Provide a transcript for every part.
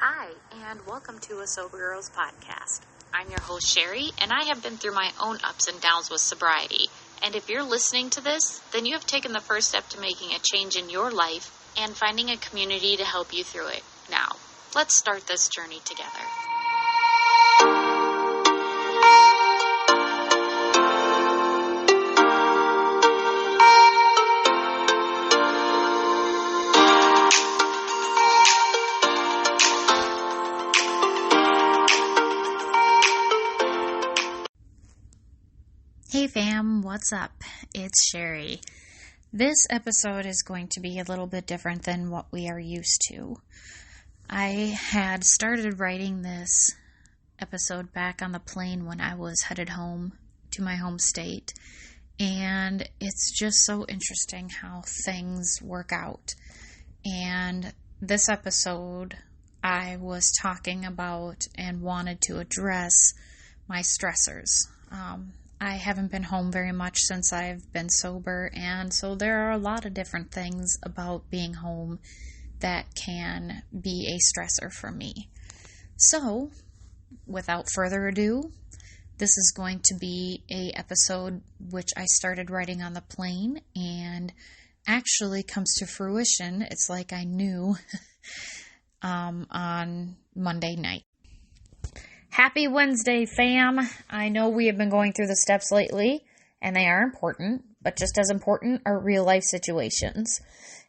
Hi, and welcome to a Sober Girls podcast. I'm your host, Sherry, and I have been through my own ups and downs with sobriety. And if you're listening to this, then you have taken the first step to making a change in your life and finding a community to help you through it. Now, let's start this journey together. Hey fam, what's up? It's Sherry. This episode is going to be a little bit different than what we are used to. I had started writing this episode back on the plane when I was headed home to my home state, and it's just so interesting how things work out. And this episode, I was talking about and wanted to address my stressors. I haven't been home very much since I've been sober, and so there are a lot of different things about being home that can be a stressor for me. So, without further ado, this is going to be an episode which I started writing on the plane and actually comes to fruition. It's like I knew on Monday night. Happy Wednesday, fam. I know we have been going through the steps lately, and they are important, but just as important are real life situations.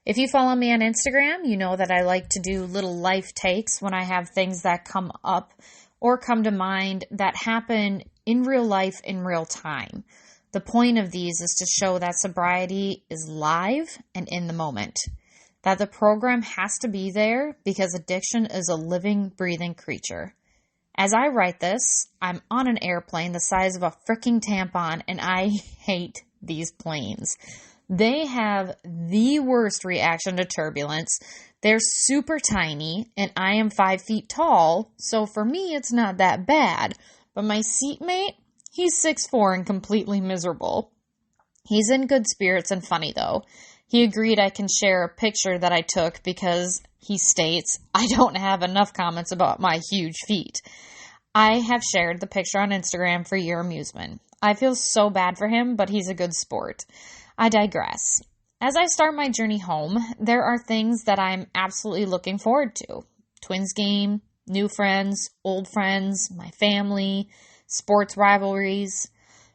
If you follow me on Instagram, you know that I like to do little life takes when I have things that come up or come to mind that happen in real life in real time. The point of these is to show that sobriety is live and in the moment, that the program has to be there because addiction is a living, breathing creature. As I write this, I'm on an airplane the size of a freaking tampon, and I hate these planes. They have the worst reaction to turbulence. They're super tiny, and I am 5 feet tall, so for me it's not that bad. But my seatmate, he's 6'4" and completely miserable. He's in good spirits and funny though. He agreed I can share a picture that I took because, he states, I don't have enough comments about my huge feet. I have shared the picture on Instagram for your amusement. I feel so bad for him, but he's a good sport. I digress. As I start my journey home, there are things that I'm absolutely looking forward to. Twins game, new friends, old friends, my family, sports rivalries.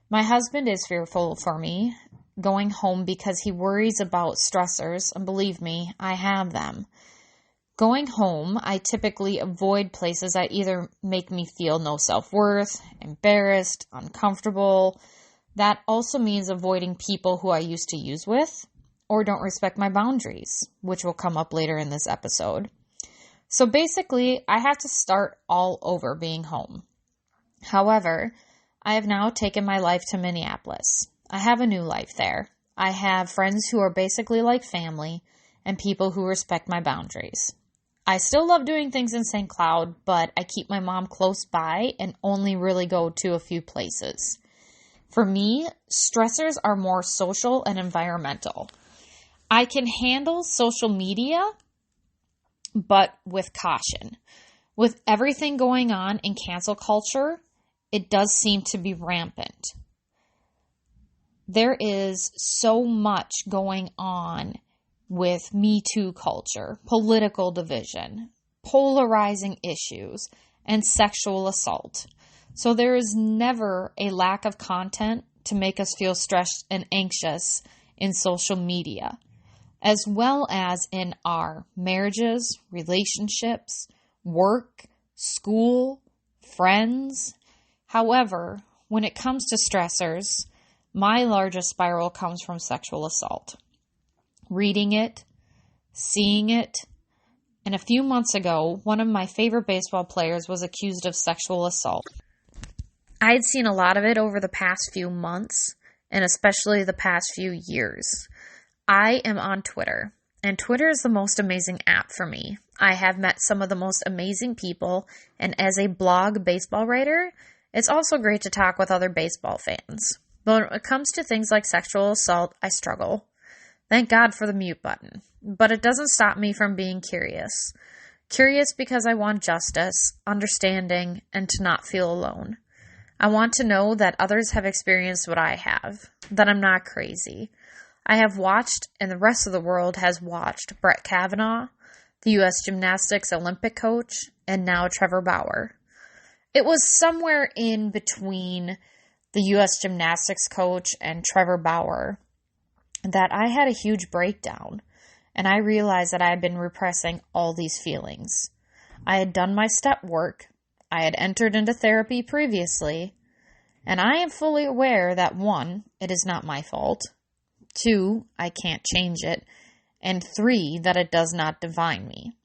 My husband is fearful for me going home because he worries about stressors, and believe me, I have them. Going home, I typically avoid places that either make me feel no self-worth, embarrassed, uncomfortable. That also means avoiding people who I used to use with or don't respect my boundaries, which will come up later in this episode. So basically, I have to start all over being home. However, I have now taken my life to Minneapolis. I have a new life there. I have friends who are basically like family and people who respect my boundaries. I still love doing things in St. Cloud, but I keep my mom close by and only really go to a few places. For me, stressors are more social and environmental. I can handle social media, but with caution. With everything going on in cancel culture, it does seem to be rampant. There is so much going on with Me Too culture, political division, polarizing issues, and sexual assault. So there is never a lack of content to make us feel stressed and anxious in social media, as well as in our marriages, relationships, work, school, friends. However, when it comes to stressors, my largest spiral comes from sexual assault. Reading it, seeing it, and a few months ago, one of my favorite baseball players was accused of sexual assault. I had seen a lot of it over the past few months, and especially the past few years. I am on Twitter, and Twitter is the most amazing app for me. I have met some of the most amazing people, and as a blog baseball writer, it's also great to talk with other baseball fans. But when it comes to things like sexual assault, I struggle. Thank God for the mute button. But it doesn't stop me from being curious. Curious because I want justice, understanding, and to not feel alone. I want to know that others have experienced what I have, that I'm not crazy. I have watched, and the rest of the world has watched, Brett Kavanaugh, the U.S. gymnastics Olympic coach, and now Trevor Bauer. It was somewhere in between the U.S. gymnastics coach and Trevor Bauer that I had a huge breakdown, and I realized that I had been repressing all these feelings. I had done my step work, I had entered into therapy previously, and I am fully aware that 1, it is not my fault, 2, I can't change it, and 3, that it does not define me.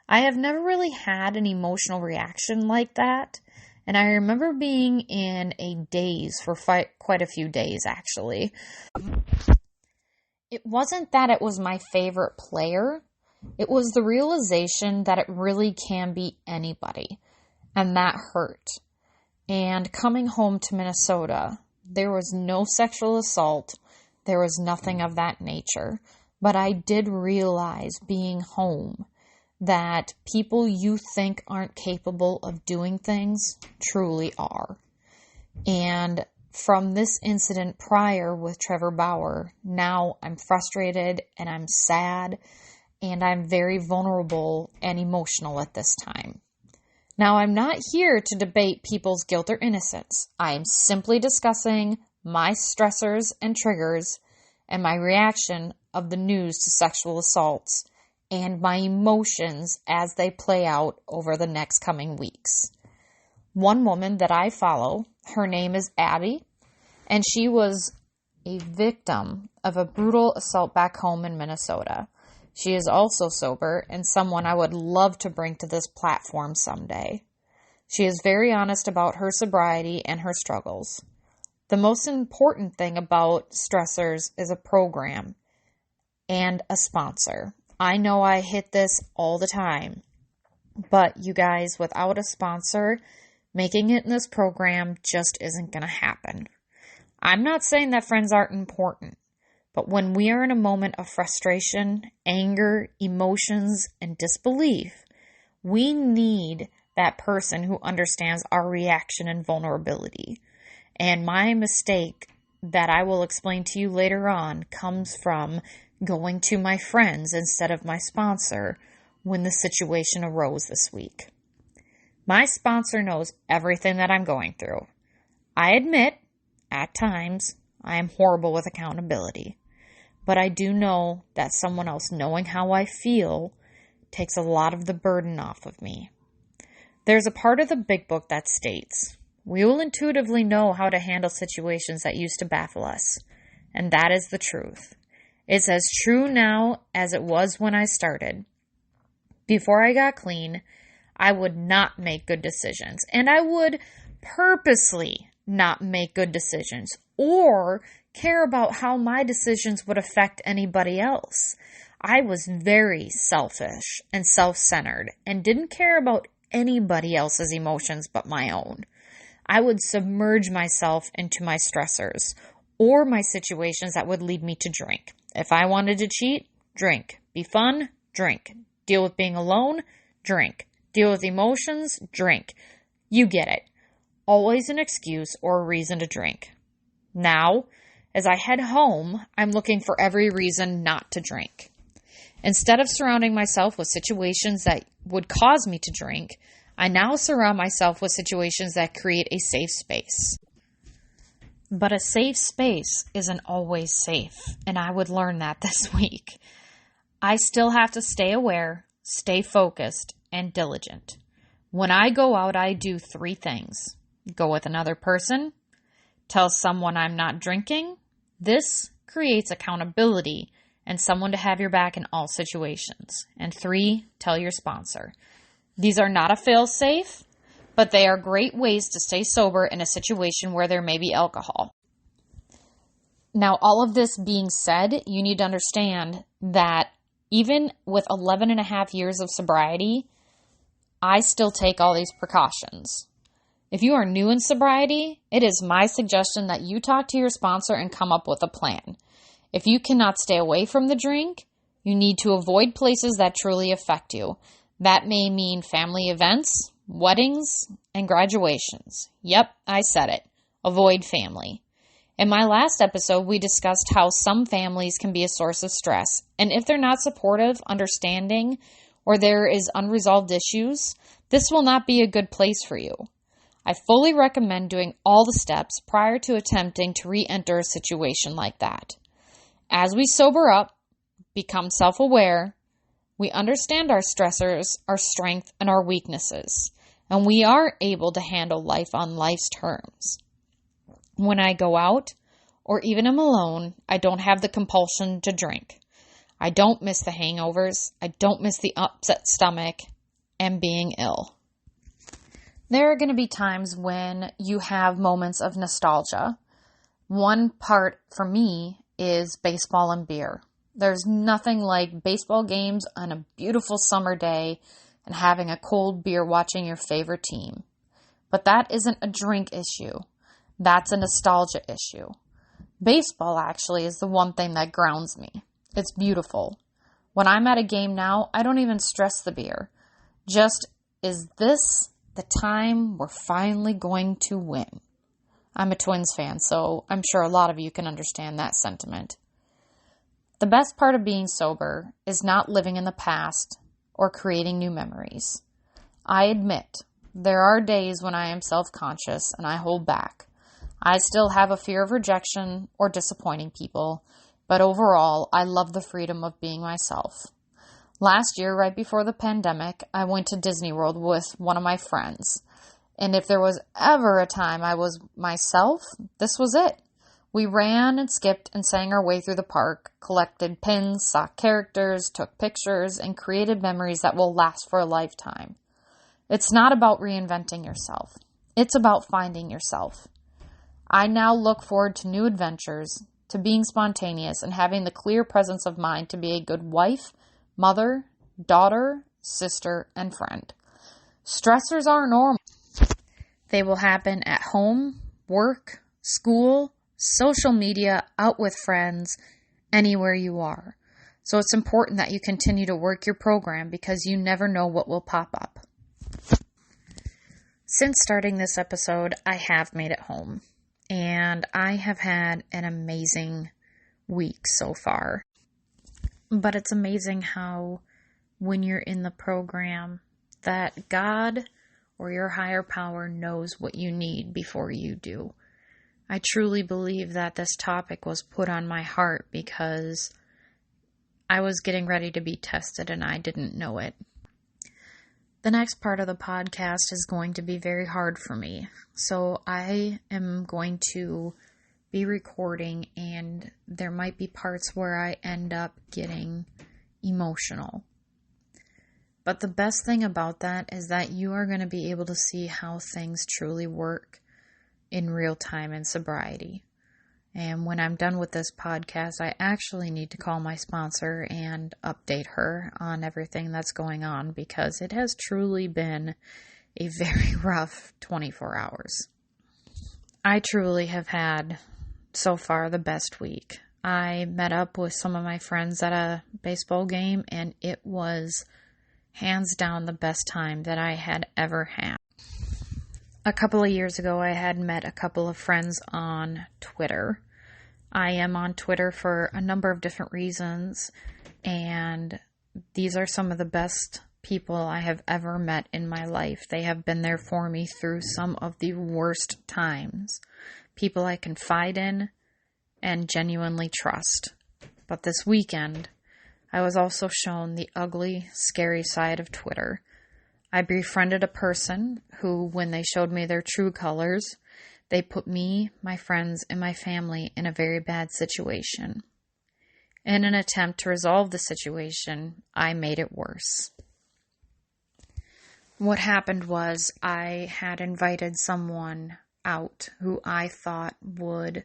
I have never really had an emotional reaction like that, and I remember being in a daze for quite a few days, actually. It wasn't that it was my favorite player, it was the realization that it really can be anybody, and that hurt. And coming home to Minnesota, there was no sexual assault, there was nothing of that nature, but I did realize being home that people you think aren't capable of doing things truly are. And from this incident prior with Trevor Bauer, now I'm frustrated and I'm sad and I'm very vulnerable and emotional at this time. Now, I'm not here to debate people's guilt or innocence. I am simply discussing my stressors and triggers and my reaction of the news to sexual assaults and my emotions as they play out over the next coming weeks. One woman that I follow, her name is Abby, and she was a victim of a brutal assault back home in Minnesota. She is also sober and someone I would love to bring to this platform someday. She is very honest about her sobriety and her struggles. The most important thing about stressors is a program and a sponsor. I know I hit this all the time, but you guys, without a sponsor, making it in this program just isn't going to happen. I'm not saying that friends aren't important, but when we are in a moment of frustration, anger, emotions, and disbelief, we need that person who understands our reaction and vulnerability. And my mistake that I will explain to you later on comes from going to my friends instead of my sponsor when the situation arose this week. My sponsor knows everything that I'm going through. I admit, at times, I am horrible with accountability. But I do know that someone else knowing how I feel takes a lot of the burden off of me. There's a part of the big book that states, we will intuitively know how to handle situations that used to baffle us. And that is the truth. It's as true now as it was when I started. Before I got clean, I would not make good decisions. And I would purposely not make good decisions or care about how my decisions would affect anybody else. I was very selfish and self-centered and didn't care about anybody else's emotions but my own. I would submerge myself into my stressors or my situations that would lead me to drink. If I wanted to cheat, drink. Be fun, drink. Deal with being alone, drink. Deal with emotions, drink. You get it. Always an excuse or a reason to drink. Now, as I head home, I'm looking for every reason not to drink. Instead of surrounding myself with situations that would cause me to drink, I now surround myself with situations that create a safe space. But a safe space isn't always safe, and I would learn that this week. I still have to stay aware, stay focused, and diligent. When I go out, I do 3 things. Go with another person, tell someone I'm not drinking. This creates accountability and someone to have your back in all situations. And 3, tell your sponsor. These are not a fail-safe, but they are great ways to stay sober in a situation where there may be alcohol. Now, all of this being said, you need to understand that even with 11 and a half years of sobriety, I still take all these precautions. If you are new in sobriety, it is my suggestion that you talk to your sponsor and come up with a plan. If you cannot stay away from the drink, you need to avoid places that truly affect you. That may mean family events, weddings, and graduations. Yep, I said it. Avoid family. In my last episode, we discussed how some families can be a source of stress, and if they're not supportive, understanding, or there is unresolved issues, this will not be a good place for you. I fully recommend doing all the steps prior to attempting to re-enter a situation like that. As we sober up, become self-aware, we understand our stressors, our strength, and our weaknesses, and we are able to handle life on life's terms. When I go out, or even am alone, I don't have the compulsion to drink. I don't miss the hangovers. I don't miss the upset stomach and being ill. There are going to be times when you have moments of nostalgia. One part for me is baseball and beer. There's nothing like baseball games on a beautiful summer day and having a cold beer watching your favorite team. But that isn't a drink issue. That's a nostalgia issue. Baseball actually is the one thing that grounds me. It's beautiful. When I'm at a game now, I don't even stress the beer. Just, is this the time we're finally going to win? I'm a Twins fan, so I'm sure a lot of you can understand that sentiment. The best part of being sober is not living in the past or creating new memories. I admit, there are days when I am self-conscious and I hold back. I still have a fear of rejection or disappointing people, but overall, I love the freedom of being myself. Last year, right before the pandemic, I went to Disney World with one of my friends. And if there was ever a time I was myself, this was it. We ran and skipped and sang our way through the park, collected pins, saw characters, took pictures, and created memories that will last for a lifetime. It's not about reinventing yourself. It's about finding yourself. I now look forward to new adventures, to being spontaneous, and having the clear presence of mind to be a good wife, mother, daughter, sister, and friend. Stressors are normal. They will happen at home, work, school, social media, out with friends, anywhere you are. So it's important that you continue to work your program because you never know what will pop up. Since starting this episode, I have made it home. And I have had an amazing week so far. But it's amazing how when you're in the program that God or your higher power knows what you need before you do. I truly believe that this topic was put on my heart because I was getting ready to be tested and I didn't know it. The next part of the podcast is going to be very hard for me. So I am going to be recording and there might be parts where I end up getting emotional. But the best thing about that is that you are going to be able to see how things truly work in real time in sobriety. And when I'm done with this podcast, I actually need to call my sponsor and update her on everything that's going on because it has truly been a very rough 24 hours. I truly have had, so far, the best week. I met up with some of my friends at a baseball game, and it was hands down the best time that I had ever had. A couple of years ago, I had met a couple of friends on Twitter. I am on Twitter for a number of different reasons, and these are some of the best people I have ever met in my life. They have been there for me through some of the worst times. People I confide in and genuinely trust. But this weekend, I was also shown the ugly, scary side of Twitter. I befriended a person who, when they showed me their true colors, they put me, my friends, and my family in a very bad situation. In an attempt to resolve the situation, I made it worse. What happened was I had invited someone out who I thought would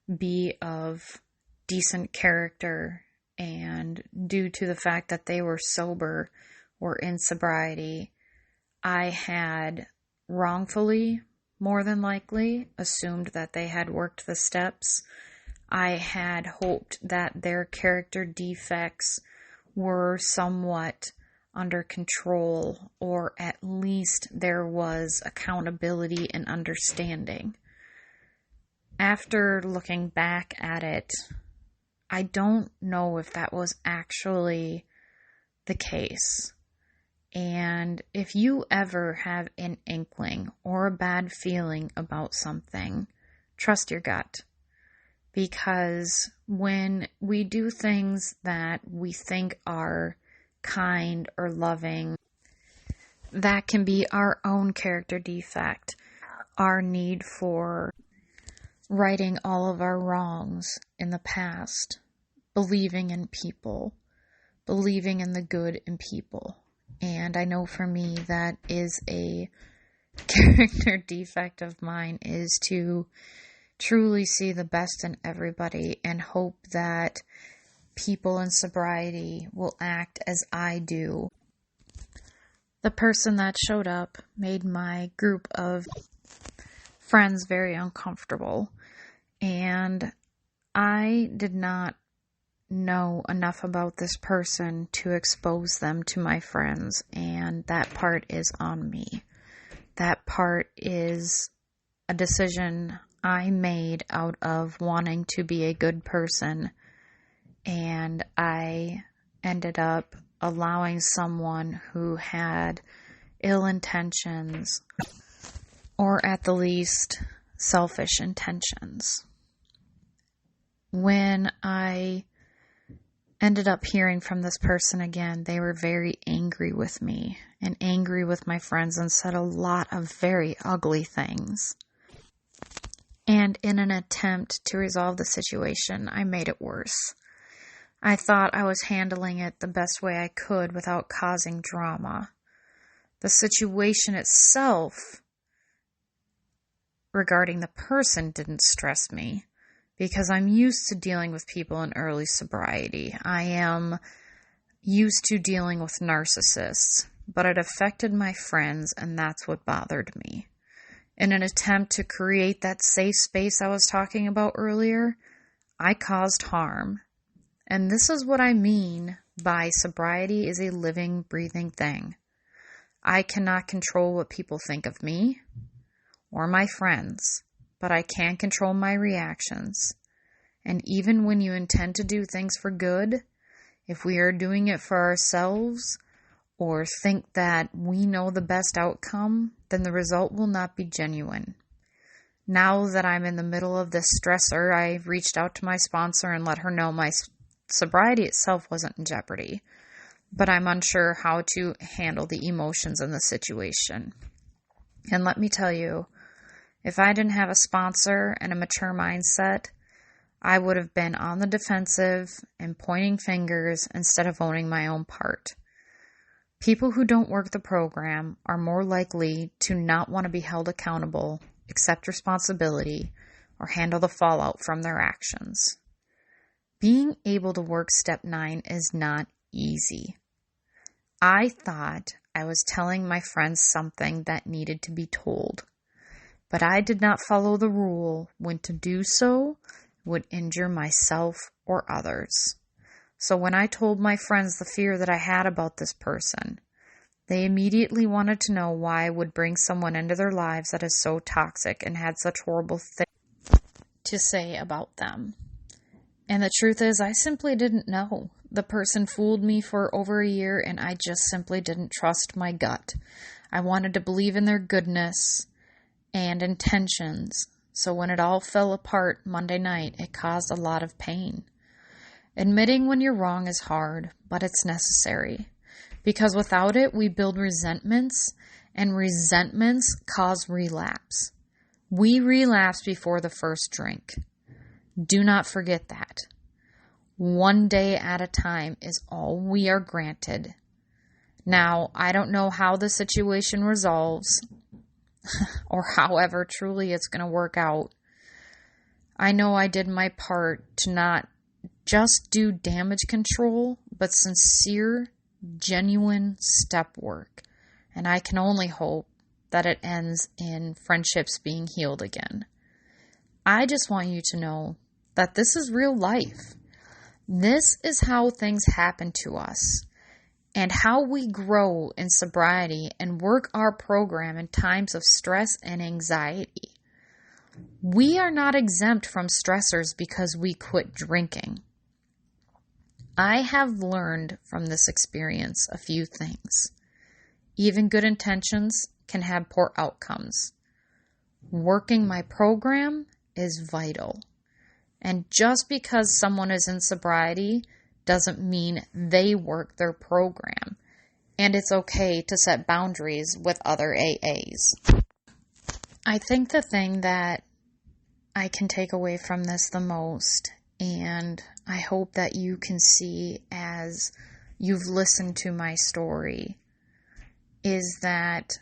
be of decent character, and due to the fact that they were sober or in sobriety, I had wrongfully, more than likely, assumed that they had worked the steps. I had hoped that their character defects were somewhat under control, or at least there was accountability and understanding. After looking back at it, I don't know if that was actually the case. And if you ever have an inkling or a bad feeling about something, trust your gut. Because when we do things that we think are kind or loving, that can be our own character defect, our need for righting all of our wrongs in the past, believing in people, believing in the good in people. And I know for me that is a character defect of mine, is to truly see the best in everybody and hope that people in sobriety will act as I do. The person that showed up made my group of friends very uncomfortable, and I did not know enough about this person to expose them to my friends, and that part is on me. That part is a decision I made out of wanting to be a good person, and I ended up allowing someone who had ill intentions, or at the least, selfish intentions. When I ended up hearing from this person again, they were very angry with me and angry with my friends and said a lot of very ugly things. And in an attempt to resolve the situation, I made it worse. I thought I was handling it the best way I could without causing drama. The situation itself regarding the person didn't stress me because I'm used to dealing with people in early sobriety. I am used to dealing with narcissists, but it affected my friends, and that's what bothered me. In an attempt to create that safe space I was talking about earlier, I caused harm. And this is what I mean by sobriety is a living, breathing thing. I cannot control what people think of me or my friends, but I can control my reactions. And even when you intend to do things for good, if we are doing it for ourselves or think that we know the best outcome, then the result will not be genuine. Now that I'm in the middle of this stressor, I reached out to my sponsor and let her know my sobriety itself wasn't in jeopardy, but I'm unsure how to handle the emotions in the situation. And let me tell you, if I didn't have a sponsor and a mature mindset, I would have been on the defensive and pointing fingers instead of owning my own part. People who don't work the program are more likely to not want to be held accountable, accept responsibility, or handle the fallout from their actions. Being able to work step 9 is not easy. I thought I was telling my friends something that needed to be told, but I did not follow the rule when to do so would injure myself or others. So when I told my friends the fear that I had about this person, they immediately wanted to know why I would bring someone into their lives that is so toxic and had such horrible things to say about them. And the truth is, I simply didn't know. The person fooled me for over a year, and I just simply didn't trust my gut. I wanted to believe in their goodness and intentions. So when it all fell apart Monday night, it caused a lot of pain. Admitting when you're wrong is hard, but it's necessary. Because without it, we build resentments, and resentments cause relapse. We relapse before the first drink. Do not forget that. One day at a time is all we are granted. Now, I don't know how the situation resolves, or however truly it's going to work out. I know I did my part to not just do damage control, but sincere, genuine step work. And I can only hope that it ends in friendships being healed again. I just want you to know that this is real life. This is how things happen to us. and how we grow in sobriety and work our program in times of stress and anxiety. We are not exempt from stressors because we quit drinking. I have learned from this experience a few things. Even good intentions can have poor outcomes. Working my program is vital. And just because someone is in sobriety doesn't mean they work their program. And it's okay to set boundaries with other AAs. I think the thing that I can take away from this the most, and I hope that you can see as you've listened to my story, is that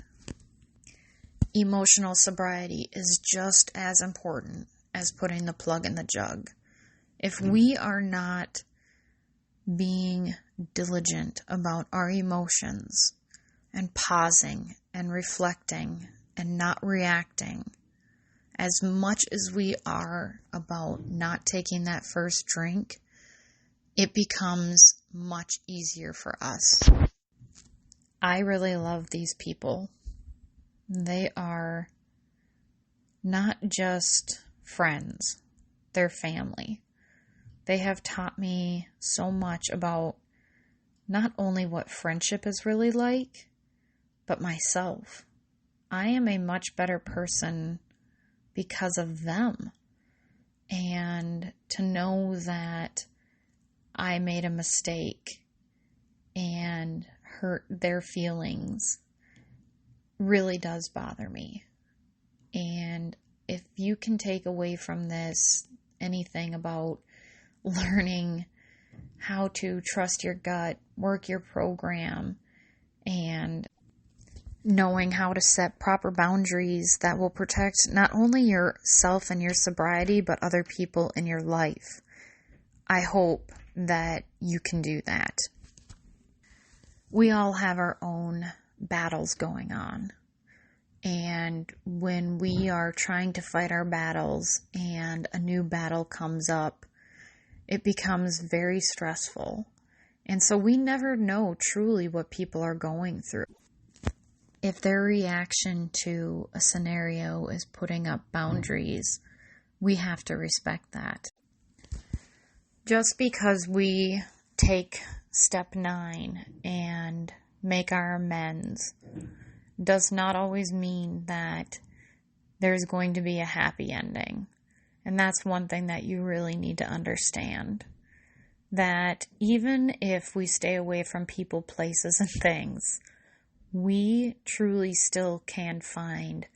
emotional sobriety is just as important as putting the plug in the jug. If we are not being diligent about our emotions and pausing and reflecting and not reacting, as much as we are about not taking that first drink, it becomes much easier for us. I really love these people. They are not just friends, they're family. They have taught me so much about not only what friendship is really like, but myself. I am a much better person because of them. And to know that I made a mistake and hurt their feelings really does bother me. And if you can take away from this anything about learning how to trust your gut, work your program, and knowing how to set proper boundaries that will protect not only yourself and your sobriety, but other people in your life, I hope that you can do that. We all have our own battles going on. And when we are trying to fight our battles and a new battle comes up, it becomes very stressful. And so we never know truly what people are going through. If their reaction to a scenario is putting up boundaries, we have to respect that. Just because we take step 9 and make our amends does not always mean that there's going to be a happy ending. And that's one thing that you really need to understand. That even if we stay away from people, places, and things, we truly still can find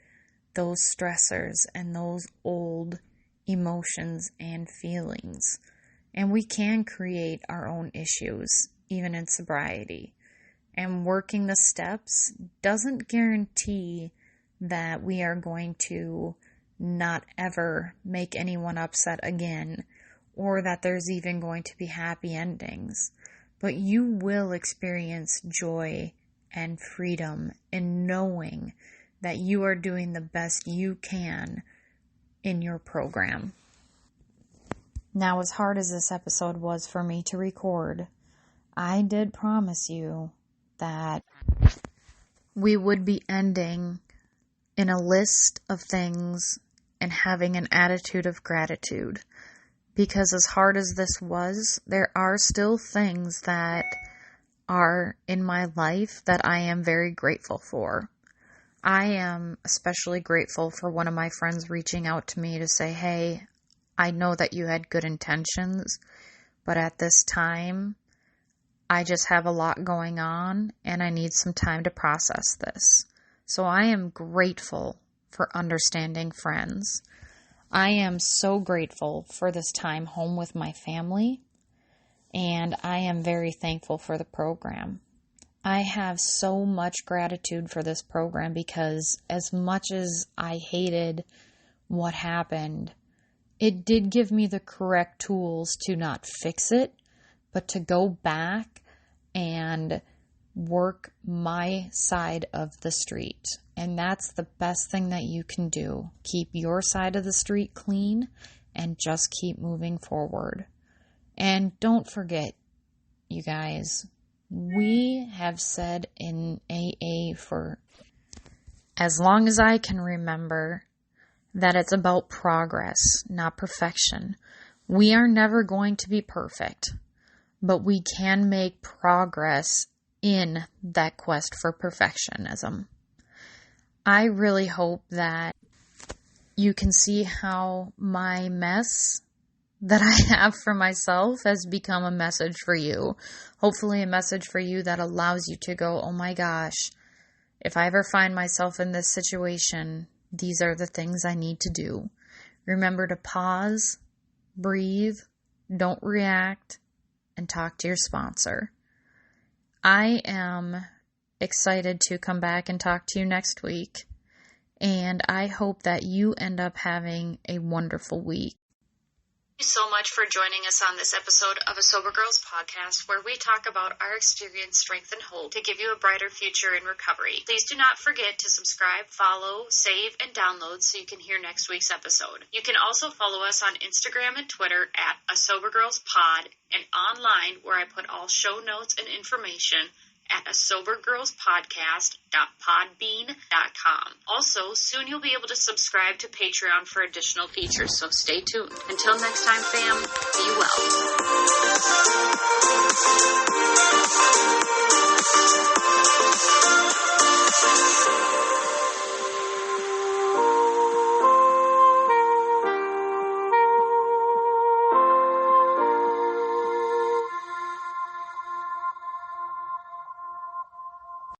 those stressors and those old emotions and feelings. And we can create our own issues, even in sobriety. And working the steps doesn't guarantee that we are going to not ever make anyone upset again, or that there's even going to be happy endings. But you will experience joy and freedom in knowing that you are doing the best you can in your program. Now, as hard as this episode was for me to record, I did promise you that we would be ending in a list of things and having an attitude of gratitude. Because as hard as this was, there are still things that are in my life that I am very grateful for. I am especially grateful for one of my friends reaching out to me to say, hey, I know that you had good intentions, but at this time, I just have a lot going on and I need some time to process this. So I am grateful for understanding friends. I am so grateful for this time home with my family, and I am very thankful for the program. I have so much gratitude for this program because as much as I hated what happened, it did give me the correct tools to not fix it, but to go back and work my side of the street. And that's the best thing that you can do. Keep your side of the street clean and just keep moving forward. And don't forget, you guys, We have said in AA for as long as I can remember that it's about progress, not perfection. We are never going to be perfect, but we can make progress in that quest for perfectionism. I really hope that you can see how my mess that I have for myself has become a message for you. Hopefully a message for you that allows you to go, oh my gosh, if I ever find myself in this situation, these are the things I need to do. Remember to pause, breathe, don't react, and talk to your sponsor. I am excited to come back and talk to you next week, and I hope that you end up having a wonderful week. Thank you so much for joining us on this episode of A Sober Girls podcast, where we talk about our experience, strength, and hope to give you a brighter future in recovery. Please do not forget to subscribe, follow, save, and download so you can hear next week's episode. You can also follow us on Instagram and Twitter at A Sober Girls Pod, and online where I put all show notes and information at asobergirlspodcast.podbean.com. Also, soon you'll be able to subscribe to Patreon for additional features, so stay tuned. Until next time, fam, be well.